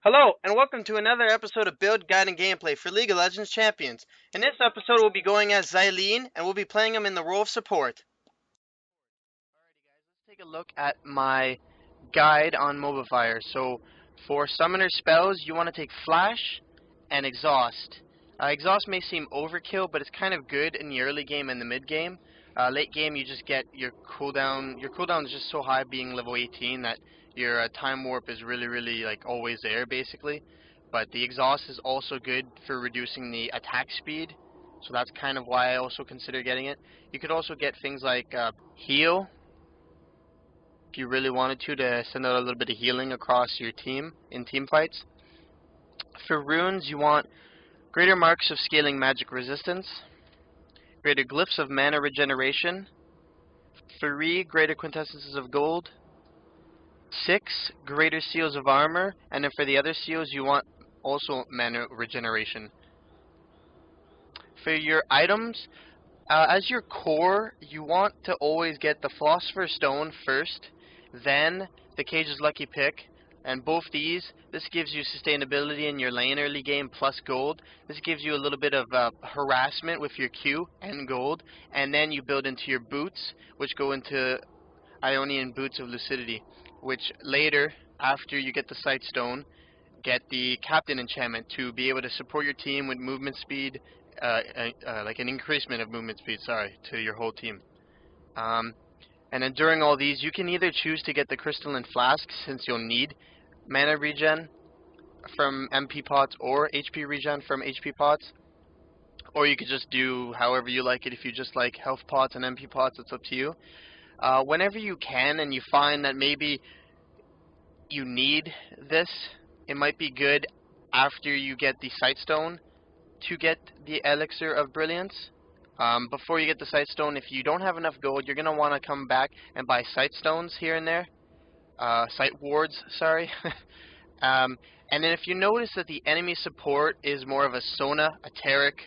Hello, and welcome to another episode of Build, Guide, and Gameplay for League of Legends Champions. In this episode, we'll be going as Zilean, and we'll be playing him in the role of support. Alrighty guys, let's take a look at my guide on MOBA Fire. So, for summoner spells, you want to take Flash and Exhaust. Exhaust may seem overkill, but it's kind of good in the early game and the mid game. Late game, you just get your cooldown. Your cooldown is just so high, being level 18, that your time warp is really like always there, basically. But the exhaust is also good for reducing the attack speed, so that's kind of why I also consider getting it. You could also get things like heal, if you really wanted to send out a little bit of healing across your team in team fights. For runes, you want greater marks of scaling magic resistance, greater glyphs of mana regeneration, 3 greater quintessences of gold, 6 greater seals of armor, and then for the other seals you want also mana regeneration. For your items, as your core, you want to always get the Philosopher's Stone first, then the Cage's Lucky Pick, and both these, this gives you sustainability in your lane early game plus gold. This gives you a little bit of harassment with your Q and gold, and then you build into your boots, which go into Ionian Boots of Lucidity, which later, after you get the Sight Stone, get the Captain enchantment to be able to support your team with movement speed, like an increasement of movement speed, to your whole team. And then during all these, you can either choose to get the Crystalline Flask, since you'll need mana regen from MP pots or HP regen from HP pots, or you could just do however you like it. If you just like health pots and MP pots, it's up to you. Whenever you can and you find that maybe you need this, it might be good after you get the Sight Stone to get the Elixir of Brilliance. Before you get the Sight Stone, if you don't have enough gold, you're going to want to come back and buy Sight Stones here and there. Sight Wards, sorry. And then if you notice that the enemy support is more of a Sona, a Taric,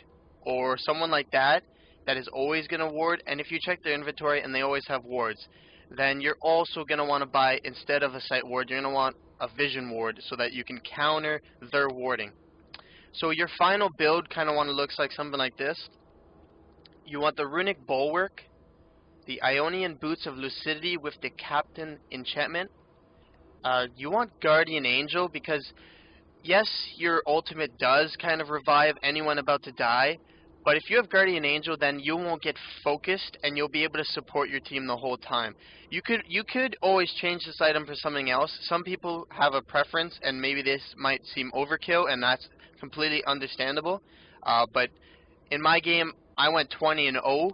or someone like that, that is always going to ward, and if you check their inventory and they always have wards, then you're also going to want to buy, instead of a Sight Ward, you're going to want a Vision Ward so that you can counter their warding. So your final build kind of want to look like something like this. You want the Runic Bulwark, the Ionian Boots of Lucidity with the Captain enchantment. You want Guardian Angel because, yes, your ultimate does kind of revive anyone about to die, but if you have Guardian Angel, then you won't get focused and you'll be able to support your team the whole time. You could always change this item for something else. Some people have a preference and maybe this might seem overkill, and that's completely understandable. But in my game, I went 20-0,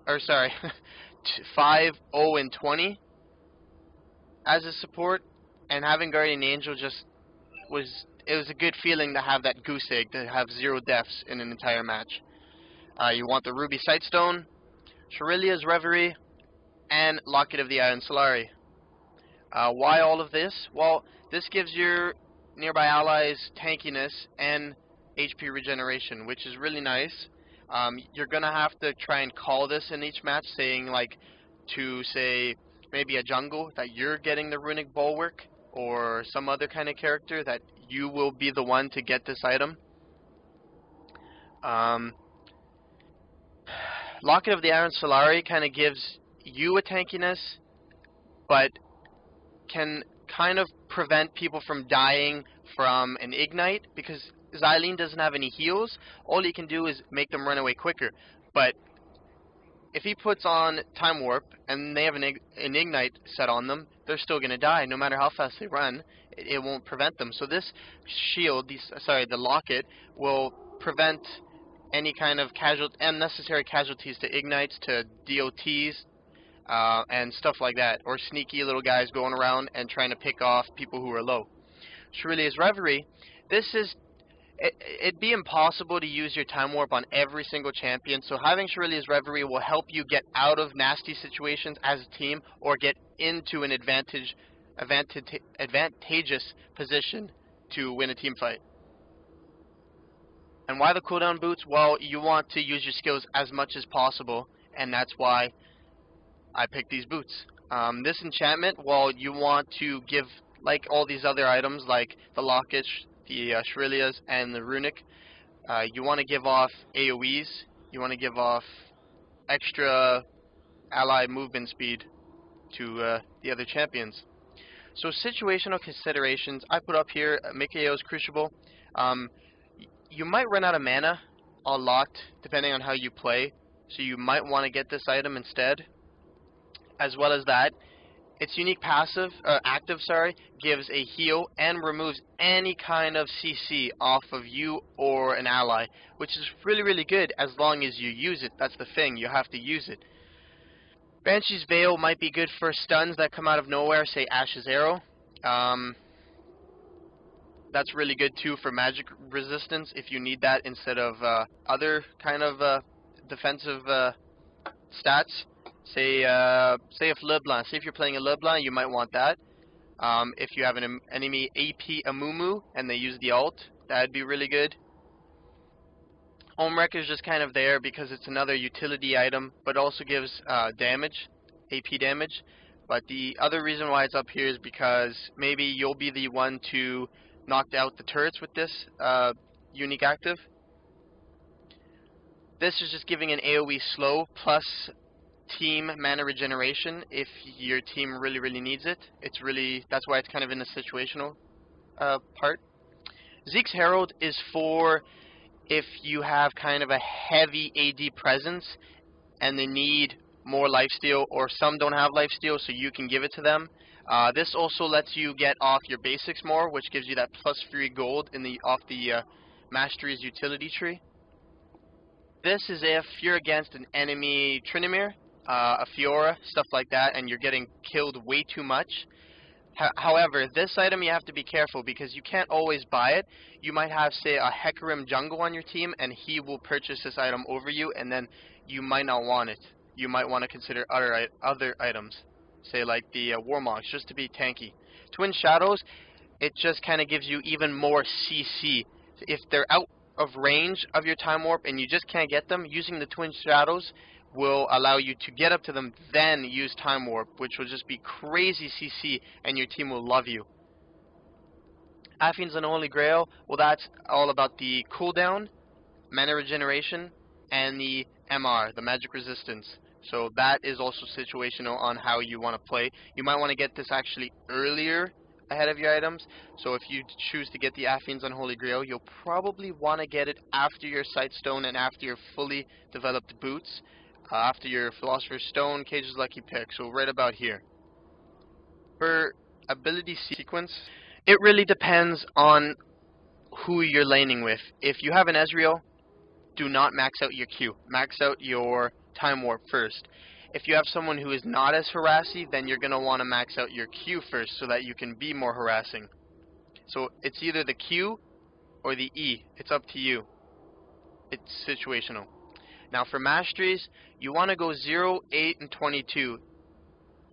or sorry, 5-0-20 as a support, and having Guardian Angel was a good feeling to have that goose egg, to have 0 deaths in an entire match. You want the Ruby Sightstone, Shirelia's Reverie, and Locket of the Iron Solari. Why all of this? Well, this gives your nearby allies tankiness and HP regeneration, which is really nice. You're going to have to try and call this in each match, saying like to say maybe a jungle that you're getting the Runic Bulwark, or some other kind of character that you will be the one to get this item. Locket of the Iron Solari kind of gives you a tankiness, but can kind of prevent people from dying from an Ignite, because Zilean doesn't have any heals. All he can do is make them run away quicker. But if he puts on Time Warp and they have an Ignite set on them, they're still going to die. No matter how fast they run, it won't prevent them. So this shield, the Locket, will prevent any kind of unnecessary casualties to Ignites, to DOTs, and stuff like that. Or sneaky little guys going around and trying to pick off people who are low. Shirelia's Reverie, it'd be impossible to use your Time Warp on every single champion, so having Shirelia's Reverie will help you get out of nasty situations as a team, or get into an advantageous position to win a team fight. And why the cooldown boots? Well, you want to use your skills as much as possible, and that's why I picked these boots. This enchantment, well, you want to give like all these other items, like the lockage, the Shrillias, and the runic, you want to give off AoEs. You want to give off extra ally movement speed to the other champions. So situational considerations I put up here. Mikhail is crucible. You might run out of mana a lot depending on how you play, so you might want to get this item instead. As well as that, its unique passive, active, gives a heal and removes any kind of CC off of you or an ally, which is really, really good as long as you use it. That's the thing, you have to use it. Banshee's Veil might be good for stuns that come out of nowhere, say Ash's Arrow. That's really good too for magic resistance if you need that instead of other kind of defensive stats. Say if LeBlanc, say if you're playing a LeBlanc, you might want that. If you have an enemy AP Amumu and they use the ult, that'd be really good. Omrek is just kind of there because it's another utility item, but also gives damage, AP damage. But the other reason why it's up here is because maybe you'll be the one to knock out the turrets with this unique active. This is just giving an AoE slow plus team mana regeneration if your team really, really needs it. That's why it's kind of in the situational part. Zeke's Herald is for if you have kind of a heavy AD presence and they need more lifesteal, or some don't have lifesteal, so you can give it to them. This also lets you get off your basics more, which gives you that +3 gold off the Masteries utility tree. This is if you're against an enemy Tryndamere, a Fiora, stuff like that, and you're getting killed way too much. However, this item you have to be careful because you can't always buy it. You might have, say, a Hecarim jungle on your team, and he will purchase this item over you, and then you might not want it. You might want to consider other items, say like the Warmogs, just to be tanky. Twin Shadows, it just kind of gives you even more CC. If they're out of range of your Time Warp and you just can't get them, using the Twin Shadows will allow you to get up to them, then use Time Warp, which will just be crazy CC, and your team will love you. Affian's Unholy Grail, well, that's all about the cooldown, mana regeneration, and the MR, the magic resistance. So that is also situational on how you want to play. You might want to get this actually earlier ahead of your items. So if you choose to get the Affian's Unholy Grail, you'll probably want to get it after your Sightstone and after your fully developed boots. After your Philosopher's Stone, Cage's Lucky Pick, so right about here. For ability sequence, it really depends on who you're laning with. If you have an Ezreal, do not max out your Q. Max out your Time Warp first. If you have someone who is not as harassy, then you're going to want to max out your Q first so that you can be more harassing. So it's either the Q or the E. It's up to you. It's situational. Now for Masteries, you want to go 0, 8, and 22,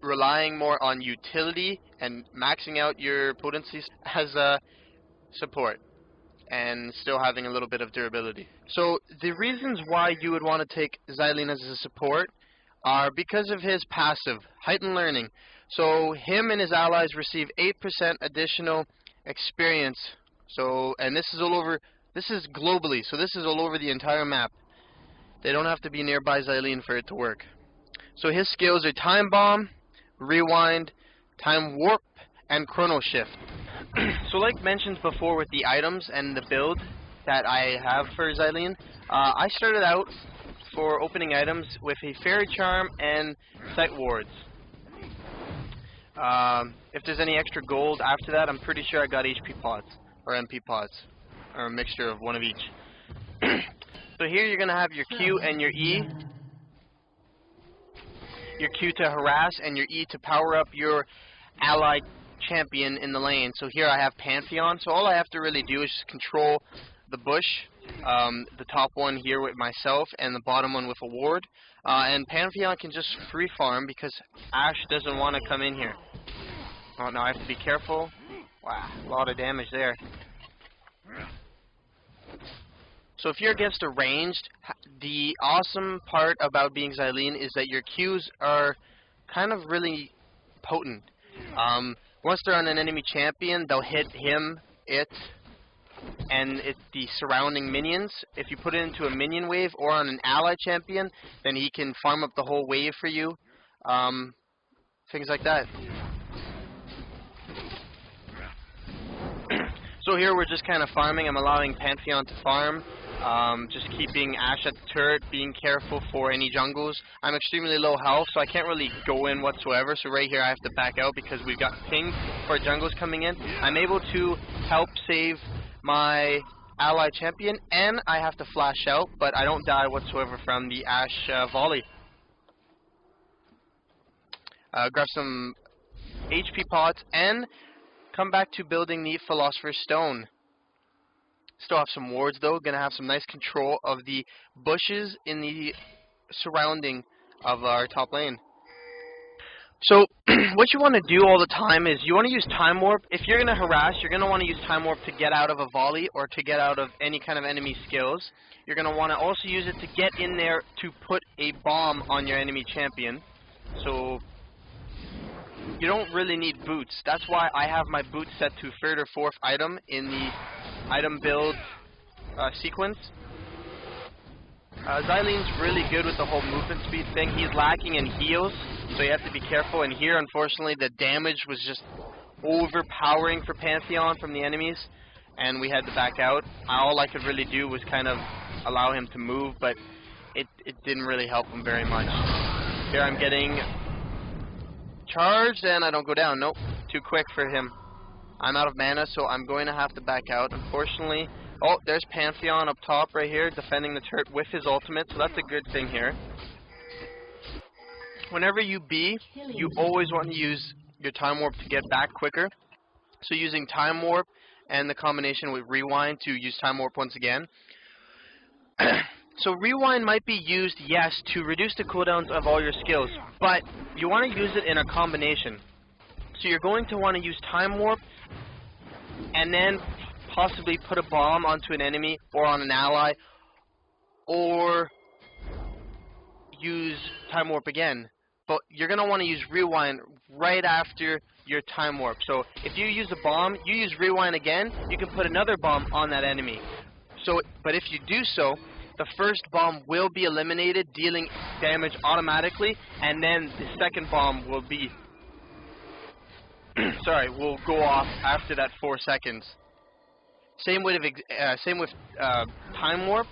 relying more on utility and maxing out your potencies as a support, and still having a little bit of durability. So the reasons why you would want to take Zilean as a support are because of his passive, Heightened Learning. So him and his allies receive 8% additional experience. So, and this is all over, this is globally, so this is all over the entire map. They don't have to be nearby Zilean for it to work. So his skills are Time Bomb, Rewind, Time Warp, and Chrono Shift. So like mentioned before with the items and the build that I have for Zilean, I started out for opening items with a Fairy Charm and Sight Wards. If there's any extra gold after that, I'm pretty sure I got HP pots, or MP pots, or a mixture of one of each. So here you're going to have your Q and your E. Your Q to harass and your E to power up your allied champion in the lane. So here I have Pantheon. So all I have to really do is just control the bush. The top one here with myself and the bottom one with a ward. And Pantheon can just free farm because Ashe doesn't want to come in here. Oh, now I have to be careful. Wow, a lot of damage there. So if you're against a ranged, the awesome part about being Zilean is that your Qs are kind of really potent. Once they're on an enemy champion, they'll hit him, and the surrounding minions. If you put it into a minion wave or on an ally champion, then he can farm up the whole wave for you. Things like that. So here we're just kind of farming. I'm allowing Pantheon to farm. Just keeping Ashe at the turret, being careful for any jungles. I'm extremely low health, so I can't really go in whatsoever. So right here I have to back out because we've got pinged for jungles coming in. I'm able to help save my ally champion, and I have to flash out, but I don't die whatsoever from the Ashe volley. Grab some HP pots and come back to building the Philosopher's Stone. Still have some wards though, gonna have some nice control of the bushes in the surrounding of our top lane. So what you want to do all the time is you want to use Time Warp. If you're going to harass, you're going to want to use Time Warp to get out of a volley or to get out of any kind of enemy skills. You're going to want to also use it to get in there to put a bomb on your enemy champion. So you don't really need boots. That's why I have my boots set to 3rd or 4th item in the item build sequence. Zilean's really good with the whole movement speed thing. He's lacking in heals, so you have to be careful. And here, unfortunately, the damage was just overpowering for Pantheon from the enemies, and we had to back out. All I could really do was kind of allow him to move, but it didn't really help him very much. Here I'm getting charged, and I don't go down. Nope, too quick for him. I'm out of mana, so I'm going to have to back out, unfortunately. Oh, there's Pantheon up top right here, defending the turret with his ultimate, so that's a good thing here. Whenever you B, you always want to use your Time Warp to get back quicker. So using Time Warp and the combination with Rewind to use Time Warp once again. So Rewind might be used, yes, to reduce the cooldowns of all your skills, but you want to use it in a combination. So you're going to want to use Time Warp and then possibly put a bomb onto an enemy or on an ally, or use Time Warp again. But you're going to want to use Rewind right after your Time Warp. So if you use a bomb, you use Rewind again, you can put another bomb on that enemy. But if you do so, the first bomb will be eliminated, dealing damage automatically, and then the second bomb will be will go off after that 4 seconds. Same with Time Warp.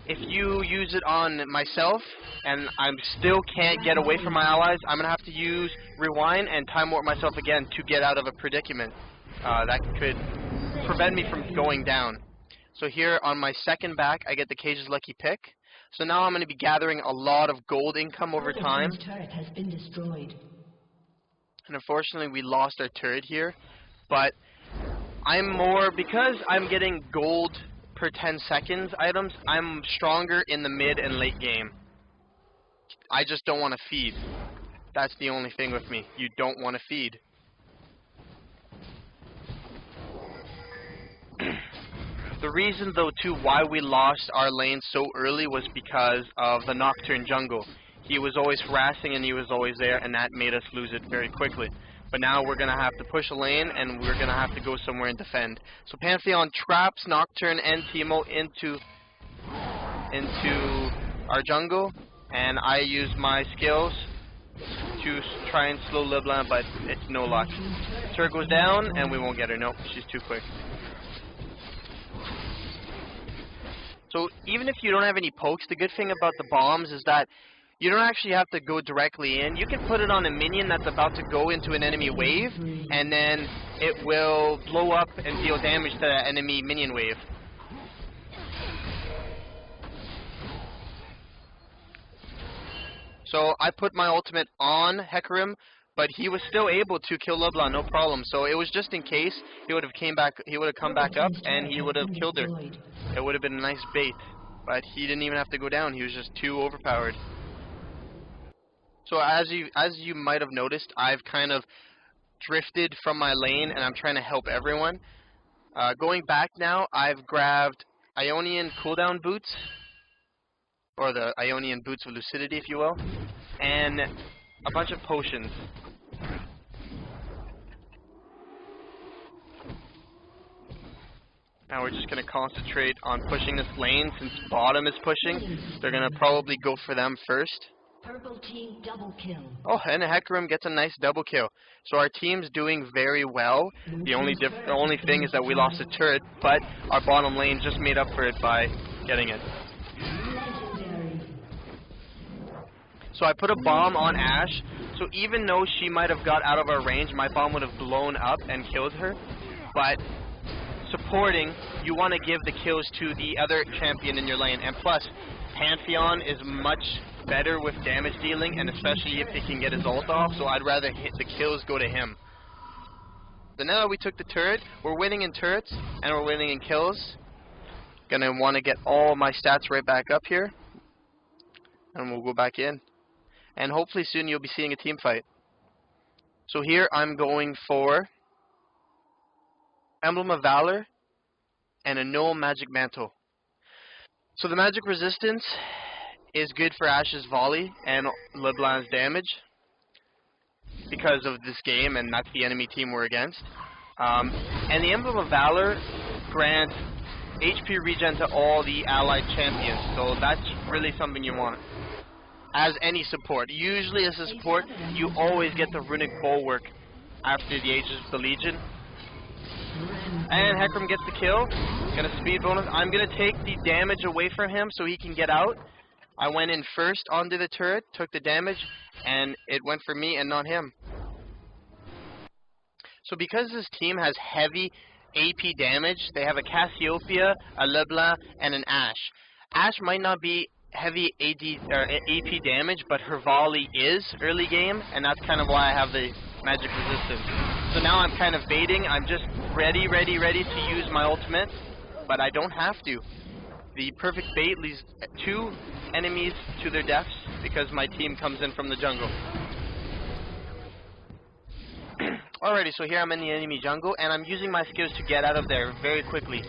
If you use it on myself and I still can't get away from my allies, I'm going to have to use Rewind and Time Warp myself again to get out of a predicament. That could prevent me from going down. So here on my second back, I get the Cage's Lucky Pick. So now I'm going to be gathering a lot of gold income over time. Turret has been destroyed. And unfortunately we lost our turret here, but because I'm getting gold per 10 seconds items, I'm stronger in the mid and late game. I just don't want to feed. That's the only thing with me. You don't want to feed. The reason though too why we lost our lane so early was because of the Nocturne jungle. He was always harassing and he was always there, and that made us lose it very quickly. But now we're going to have to push a lane, and we're going to have to go somewhere and defend. So Pantheon traps Nocturne and Teemo into our jungle, and I use my skills to try and slow LeBlanc, but it's no luck. Turret goes down, and we won't get her. Nope, she's too quick. So even if you don't have any pokes, the good thing about the bombs is that you don't actually have to go directly in. You can put it on a minion that's about to go into an enemy wave, and then it will blow up and deal damage to that enemy minion wave. So I put my ultimate on Hecarim, but he was still able to kill LeBlanc, no problem. So it was just in case he would have come back up and he would have killed her. It would have been a nice bait, but he didn't even have to go down. He was just too overpowered. So as you might have noticed, I've kind of drifted from my lane, and I'm trying to help everyone. Going back now, I've grabbed Ionian cooldown boots, or the Ionian boots of lucidity, if you will, and a bunch of potions. And we're just going to concentrate on pushing this lane since bottom is pushing. They're going to probably go for them first. Purple team double kill. Oh, and Hecarim gets a nice double kill. So our team's doing very well. The only thing is that we lost a turret, but our bottom lane just made up for it by getting it. So I put a bomb on Ashe, so even though she might have got out of our range, my bomb would have blown up and killed her. But supporting, you want to give the kills to the other champion in your lane. And plus, Pantheon is much better with damage dealing, and especially if he can get his ult off, so I'd rather hit the kills go to him. So now that we took the turret, we're winning in turrets, and we're winning in kills. Gonna want to get all my stats right back up here, and we'll go back in. And hopefully soon you'll be seeing a team fight. So here I'm going for Emblem of Valor and a no magic mantle. So the magic resistance is good for Ashe's volley and LeBlanc's damage because of this game, and that's the enemy team we're against. And the Emblem of Valor grants HP regen to all the allied champions, so that's really something you want as any support. Usually as a support, you always get the runic bulwark after the Aegis of the Legion. And Hecarim gets the kill. Gonna speed bonus. I'm gonna take the damage away from him so he can get out. I went in first onto the turret, took the damage, and it went for me and not him. So because this team has heavy AP damage, they have a Cassiopeia, a LeBlanc, and an Ashe. Ashe might not be heavy AP damage, but her volley is early game, and that's kind of why I have the magic resistance. So now I'm kind of baiting. I'm just ready to use my ultimate, but I don't have to. The perfect bait leads 2 enemies to their deaths because my team comes in from the jungle. Alrighty, so here I'm in the enemy jungle, and I'm using my skills to get out of there very quickly.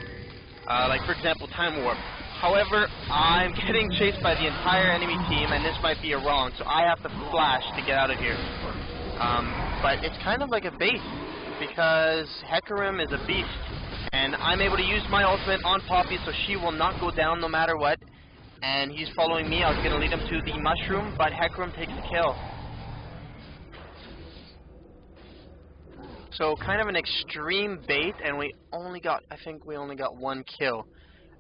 Like, for example, Time Warp. However, I'm getting chased by the entire enemy team, and this might be a wrong, so I have to flash to get out of here. But it's kind of like a bait, because Hecarim is a beast, and I'm able to use my ultimate on Poppy, so she will not go down no matter what. And he's following me. I was going to lead him to the mushroom, but Hecarim takes the kill. So kind of an extreme bait, and I think we only got 1 kill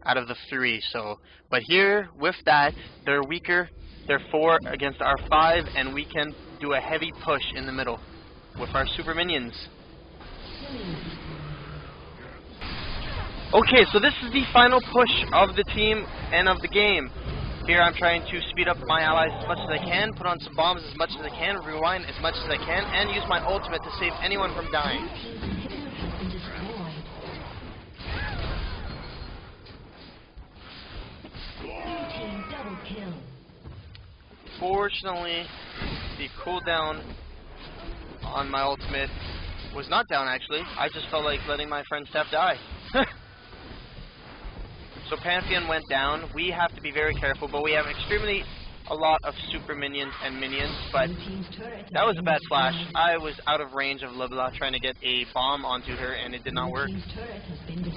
out of the 3. So, but here with that, they're weaker. They're 4 against our 5, and we can do a heavy push in the middle with our super minions. Okay, so this is the final push of the team and of the game. Here I'm trying to speed up my allies as much as I can, put on some bombs as much as I can, rewind as much as I can, and use my ultimate to save anyone from dying. Fortunately, the cooldown on my ultimate was not down actually. I just felt like letting my friend Steph die. So Pantheon went down. We have to be very careful, but we have a lot of super minions and minions, but that was a bad flash. I was out of range of LeBlanc trying to get a bomb onto her, and it did not work.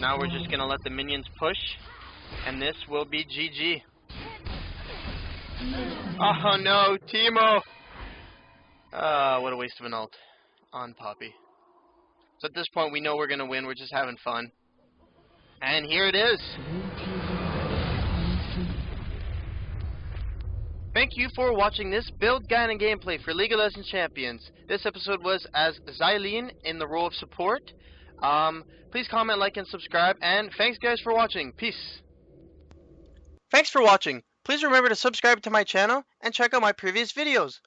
Now we're just going to let the minions push, and this will be GG. Oh no, teemo! What a waste of an ult on Poppy. So at this point we know we're going to win, we're just having fun. And here it is. Thank you for watching this build guide and gameplay for League of Legends Champions. This episode was as Zilean in the role of support. Please comment, like, and subscribe, and thanks guys for watching. Peace. Thanks for watching. Please remember to subscribe to my channel and check out my previous videos.